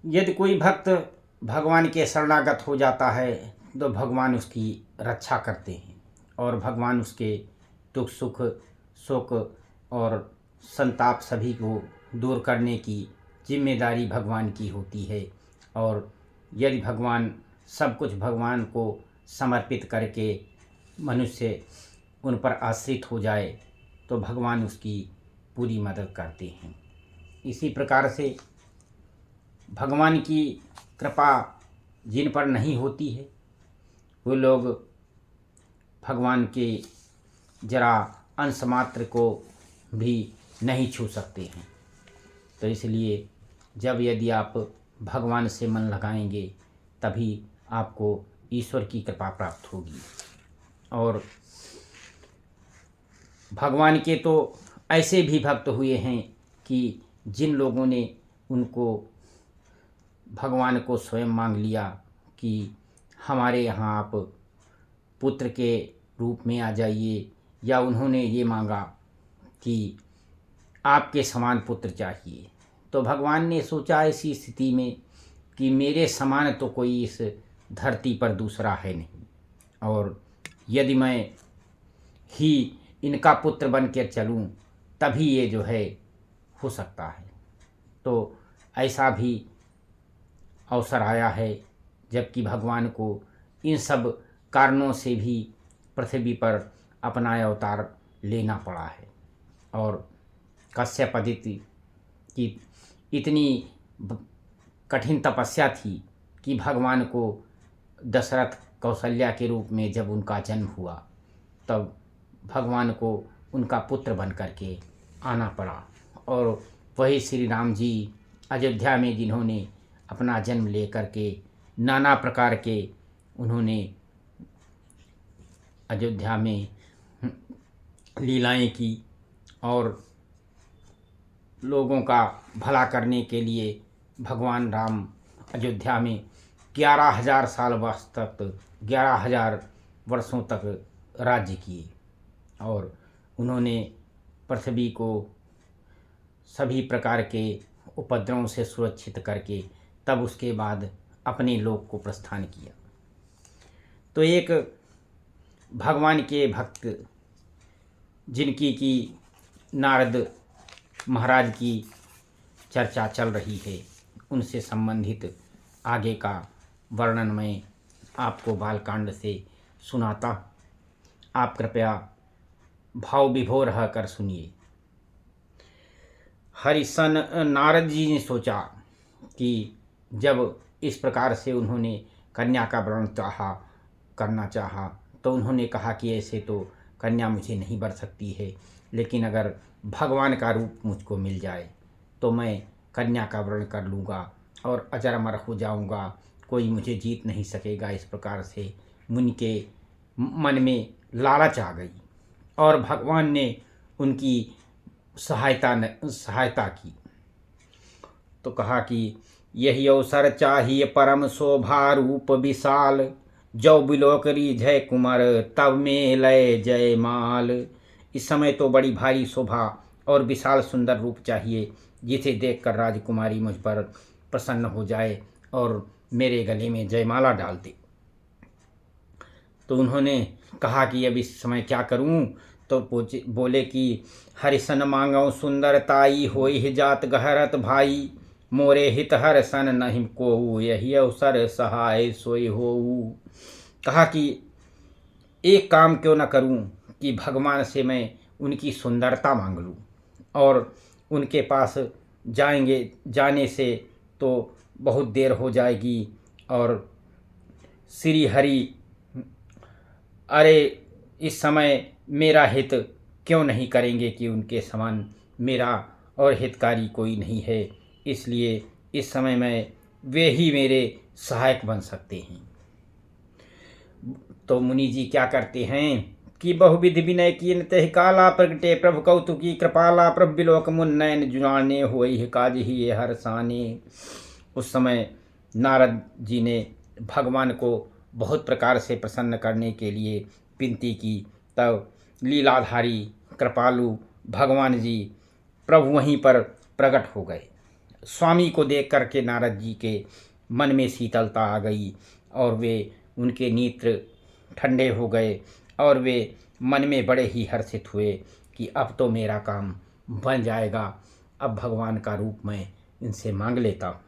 यदि कोई भक्त भगवान के शरणागत हो जाता है तो भगवान उसकी रक्षा करते हैं और भगवान उसके दुख सुख शोक और संताप सभी को दूर करने की जिम्मेदारी भगवान की होती है। और यदि भगवान सब कुछ भगवान को समर्पित करके मनुष्य उन पर आश्रित हो जाए तो भगवान उसकी पूरी मदद करते हैं। इसी प्रकार से भगवान की कृपा जिन पर नहीं होती है वो लोग भगवान के जरा अंश मात्र को भी नहीं छू सकते हैं। तो इसलिए यदि आप भगवान से मन लगाएंगे तभी आपको ईश्वर की कृपा प्राप्त होगी। और भगवान के तो ऐसे भी भक्त हुए हैं कि जिन लोगों ने उनको भगवान को स्वयं मांग लिया कि हमारे यहाँ आप पुत्र के रूप में आ जाइए, या उन्होंने ये मांगा कि आपके समान पुत्र चाहिए, तो भगवान ने सोचा ऐसी स्थिति में कि मेरे समान तो कोई इस धरती पर दूसरा है नहीं, और यदि मैं ही इनका पुत्र बन कर चलूँ तभी ये जो है हो सकता है। तो ऐसा भी अवसर आया है जबकि भगवान को इन सब कारणों से भी पृथ्वी पर अपना अवतार लेना पड़ा है। और कश्यप आदित्य की इतनी कठिन तपस्या थी कि भगवान को दशरथ कौशल्या के रूप में जब उनका जन्म हुआ तब भगवान को उनका पुत्र बन करके आना पड़ा। और वही श्री राम जी अयोध्या में जिन्होंने अपना जन्म ले करके नाना प्रकार के उन्होंने अयोध्या में लीलाएं की और लोगों का भला करने के लिए भगवान राम अयोध्या में 11,000 साल वर्ष तक 11,000 वर्षों तक राज्य किए और उन्होंने पृथ्वी को सभी प्रकार के उपद्रवों से सुरक्षित करके तब उसके बाद अपने लोक को प्रस्थान किया। तो एक भगवान के भक्त जिनकी की नारद महाराज की चर्चा चल रही है उनसे संबंधित आगे का वर्णन मैं आपको बालकांड से सुनाता। आप कृपया भाव विभोर रह कर सुनिए। हरिसन नारद जी ने सोचा कि जब इस प्रकार से उन्होंने कन्या का वरण करना चाहा तो उन्होंने कहा कि ऐसे तो कन्या मुझे नहीं बर सकती है, लेकिन अगर भगवान का रूप मुझको मिल जाए तो मैं कन्या का वरण कर लूँगा और अजर अमर हो जाऊँगा, कोई मुझे जीत नहीं सकेगा। इस प्रकार से मुनि के मन में लालच आ गई और भगवान ने उनकी सहायता की। तो कहा कि यही अवसर चाहिए परम शोभा रूप विशाल, जो बिलोक रीझै कुमार तब में लय जय माल। इस समय तो बड़ी भारी शोभा और विशाल सुंदर रूप चाहिए जिसे देखकर राजकुमारी मुझ पर प्रसन्न हो जाए और मेरे गले में जयमाला डाल दे। तो उन्होंने कहा कि अब इस समय क्या करूं? तो बोले कि हरिसन मांगो सुंदरताई होई जात गहरत भाई, मोरे हित हर सन नहीं को यही अवसर सहाय सोई हो। कहा कि एक काम क्यों न करूं कि भगवान से मैं उनकी सुंदरता मांग लूं और उनके पास जाने से तो बहुत देर हो जाएगी और श्री हरि अरे इस समय मेरा हित क्यों नहीं करेंगे कि उनके समान मेरा और हितकारी कोई नहीं है, इसलिए इस समय वे ही मेरे सहायक बन सकते हैं। तो मुनि जी क्या करते हैं कि बहुविधि विनय कीन तहि काला प्रगटे प्रभु कौतुकी कृपाला प्रभु बिलोक मुन्नयन जुआने होई काज ही हरसाने। उस समय नारद जी ने भगवान को बहुत प्रकार से प्रसन्न करने के लिए विनती की। तब लीलाधारी कृपालु भगवान जी प्रभु वहीं पर प्रकट हो गए स्वामी को देख करके नारद जी के मन में शीतलता आ गई और वे उनके नेत्र ठंडे हो गए और वे मन में बड़े ही हर्षित हुए कि अब तो मेरा काम बन जाएगा, अब भगवान का रूप मैं इनसे मांग लेता हूँ।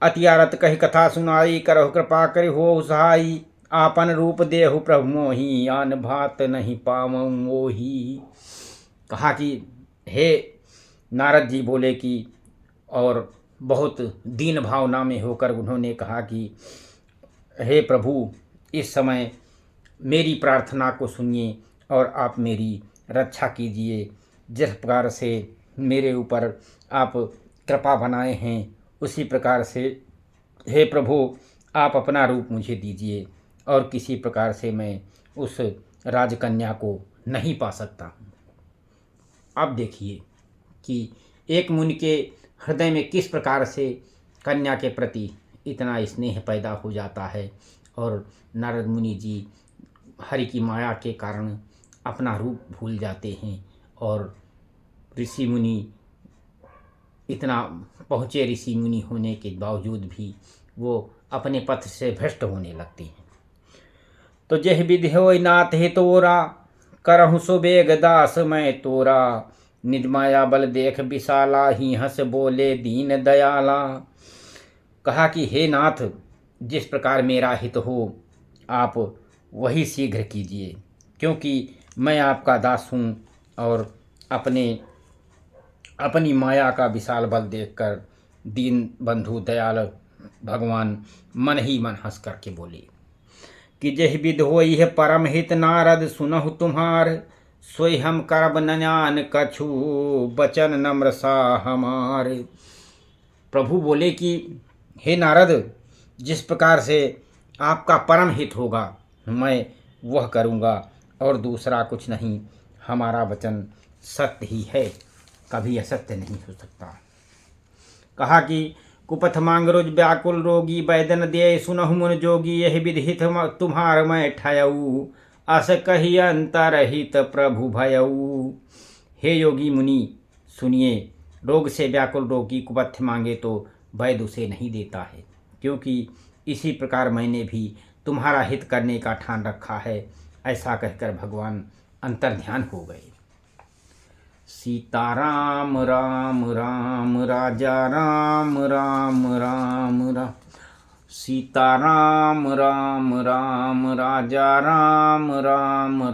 अतियारत कही कथा सुनाई, करहु कृपा करि हो सहाई, आपन रूप देहु प्रभु मोहि, आन भात नहीं पावऊँ मोहि। कहा कि हे नारद जी बोले कि और बहुत दीन भावना में होकर उन्होंने कहा कि हे प्रभु, इस समय मेरी प्रार्थना को सुनिए और आप मेरी रक्षा कीजिए। जिस प्रकार से मेरे ऊपर आप कृपा बनाए हैं उसी प्रकार से हे प्रभु आप अपना रूप मुझे दीजिए और किसी प्रकार से मैं उस राजकन्या को नहीं पा सकता। अब देखिए कि एक मुनि के हृदय में किस प्रकार से कन्या के प्रति इतना स्नेह पैदा हो जाता है और नारद मुनि जी हरि की माया के कारण अपना रूप भूल जाते हैं और ऋषि मुनि इतना पहुँचे ऋषि मुनि होने के बावजूद भी वो अपने पथ से भ्रष्ट होने लगते हैं। तो जह विधि होय नाथ हे तोरा, करहु सुबेग दास मैं तोरा, निज माया बल देख विशाला, ही हंस बोले दीन दयाला। कहा कि हे नाथ, जिस प्रकार मेरा हित हो आप वही शीघ्र कीजिए, क्योंकि मैं आपका दास हूँ और अपनी माया का विशाल बल देखकर दीन बंधु दयाल भगवान मन ही मन हंस करके बोले कि जह विध होई है परम हित नारद, सुनहु तुम्हार, सोई हम करब न जान कछु, बचन नम्र सा हमार। प्रभु बोले कि हे नारद, जिस प्रकार से आपका परम हित होगा मैं वह करूँगा और दूसरा कुछ नहीं। हमारा वचन सत्य ही है, कभी असत्य नहीं हो सकता। कहा कि कुपथ मांग रोज व्याकुल रोगी, बैदन दे सुनहु मुन जोगी, यह विधित तुम्हार मैं ठयऊ, अस कही अंतरहित प्रभु भयऊ। हे योगी मुनि सुनिए, रोग से व्याकुल रोगी कुपथ मांगे तो वैद्य उसे नहीं देता है, क्योंकि इसी प्रकार मैंने भी तुम्हारा हित करने का ठान रखा है। ऐसा कहकर भगवान अंतर्ध्यान हो गए। सीताराम राम राम राजा राम राम राम राम, सीताराम राम राम राजा राम राम राम।